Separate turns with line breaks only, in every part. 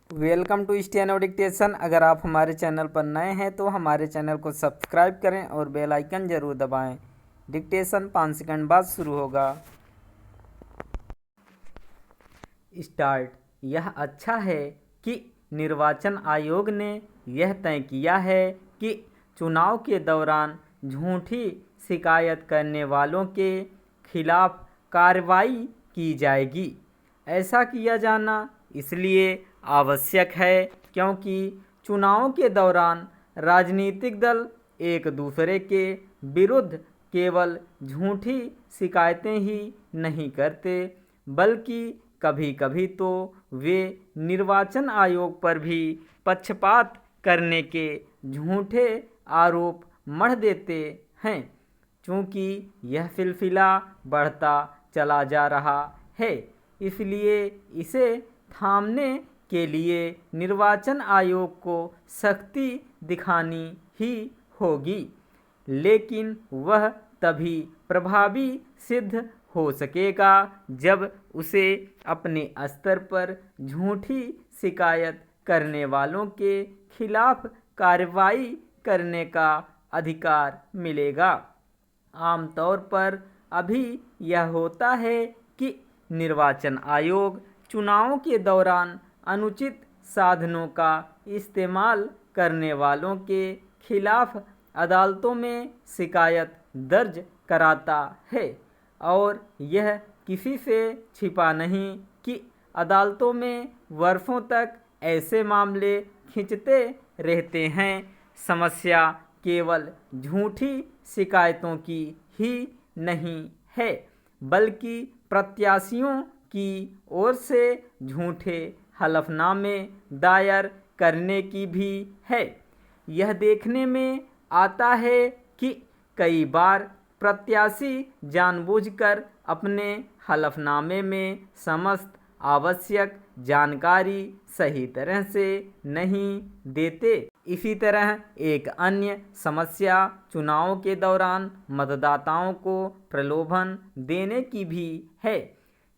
Welcome to steno dictation. अगर आप हमारे चैनल पर नए हैं तो हमारे चैनल को सब्सक्राइब करें और बेल आइकन ज़रूर दबाएं। डिक्टेशन 5 सेकंड बाद शुरू होगा। स्टार्ट। यह अच्छा है कि निर्वाचन आयोग ने यह तय किया है कि चुनाव के दौरान झूठी शिकायत करने वालों के खिलाफ कार्रवाई की जाएगी। ऐसा किया जाना इसलिए आवश्यक है क्योंकि चुनाव के दौरान राजनीतिक दल एक दूसरे के विरुद्ध केवल झूठी शिकायतें ही नहीं करते, बल्कि कभी कभी तो वे निर्वाचन आयोग पर भी पक्षपात करने के झूठे आरोप मढ़ देते हैं। चूँकि यह सिलसिला बढ़ता चला जा रहा है, इसलिए इसे थामने के लिए निर्वाचन आयोग को सख्ती दिखानी ही होगी, लेकिन वह तभी प्रभावी सिद्ध हो सकेगा जब उसे अपने स्तर पर झूठी शिकायत करने वालों के खिलाफ कार्रवाई करने का अधिकार मिलेगा। आमतौर पर अभी यह होता है कि निर्वाचन आयोग चुनावों के दौरान अनुचित साधनों का इस्तेमाल करने वालों के खिलाफ अदालतों में शिकायत दर्ज कराता है, और यह किसी से छिपा नहीं कि अदालतों में वर्षों तक ऐसे मामले खिंचते रहते हैं। समस्या केवल झूठी शिकायतों की ही नहीं है, बल्कि प्रत्याशियों की ओर से झूठे हलफनामे दायर करने की भी है। यह देखने में आता है कि कई बार प्रत्याशी जानबूझकर अपने हलफनामे में समस्त आवश्यक जानकारी सही तरह से नहीं देते। इसी तरह एक अन्य समस्या चुनाव के दौरान मतदाताओं को प्रलोभन देने की भी है।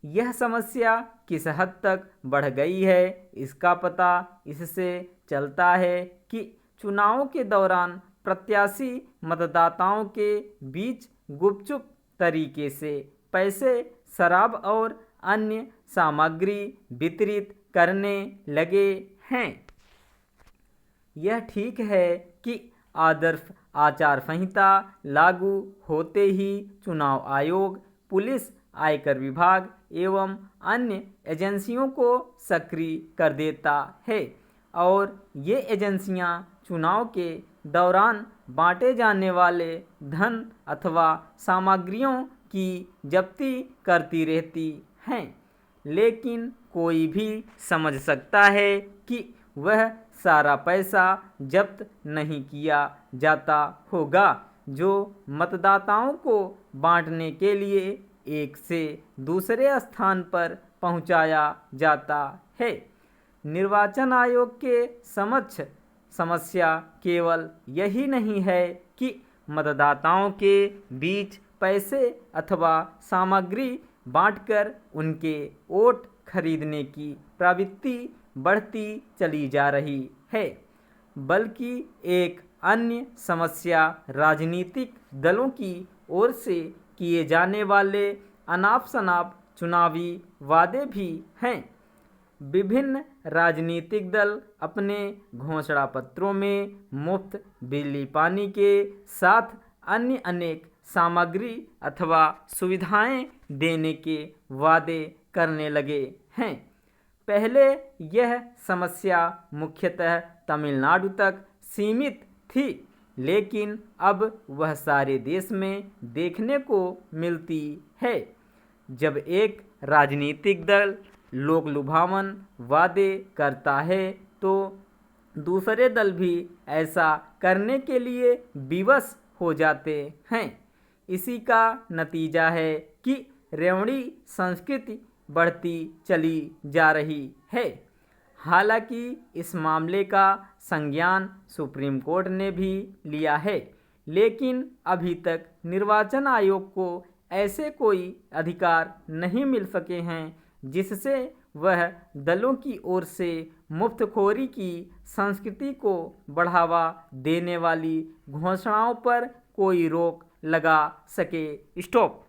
यह समस्या किस हद तक बढ़ गई है, इसका पता इससे चलता है कि चुनाव के दौरान प्रत्याशी मतदाताओं के बीच गुपचुप तरीके से पैसे, शराब और अन्य सामग्री वितरित करने लगे हैं। यह ठीक है कि आदर्श आचार संहिता लागू होते ही चुनाव आयोग, पुलिस, आयकर विभाग एवं अन्य एजेंसियों को सक्रिय कर देता है, और ये एजेंसियां चुनाव के दौरान बांटे जाने वाले धन अथवा सामग्रियों की जब्ती करती रहती हैं। लेकिन कोई भी समझ सकता है कि वह सारा पैसा जब्त नहीं किया जाता होगा जो मतदाताओं को बांटने के लिए एक से दूसरे स्थान पर पहुंचाया जाता है। निर्वाचन आयोग के समक्ष समस्या केवल यही नहीं है कि मतदाताओं के बीच पैसे अथवा सामग्री बांटकर उनके वोट खरीदने की प्रवृत्ति बढ़ती चली जा रही है, बल्कि एक अन्य समस्या राजनीतिक दलों की ओर से किए जाने वाले अनाप शनाप चुनावी वादे भी हैं। विभिन्न राजनीतिक दल अपने घोषणा पत्रों में मुफ्त बिजली पानी के साथ अन्य अनेक सामग्री अथवा सुविधाएं देने के वादे करने लगे हैं। पहले यह समस्या मुख्यतः तमिलनाडु तक सीमित थी, लेकिन अब वह सारे देश में देखने को मिलती है। जब एक राजनीतिक दल लोक लुभावन वादे करता है तो दूसरे दल भी ऐसा करने के लिए विवश हो जाते हैं। इसी का नतीजा है कि रेवड़ी संस्कृति बढ़ती चली जा रही है। हालांकि इस मामले का संज्ञान सुप्रीम कोर्ट ने भी लिया है, लेकिन अभी तक निर्वाचन आयोग को ऐसे कोई अधिकार नहीं मिल सके हैं जिससे वह दलों की ओर से मुफ्तखोरी की संस्कृति को बढ़ावा देने वाली घोषणाओं पर कोई रोक लगा सके। स्टॉप।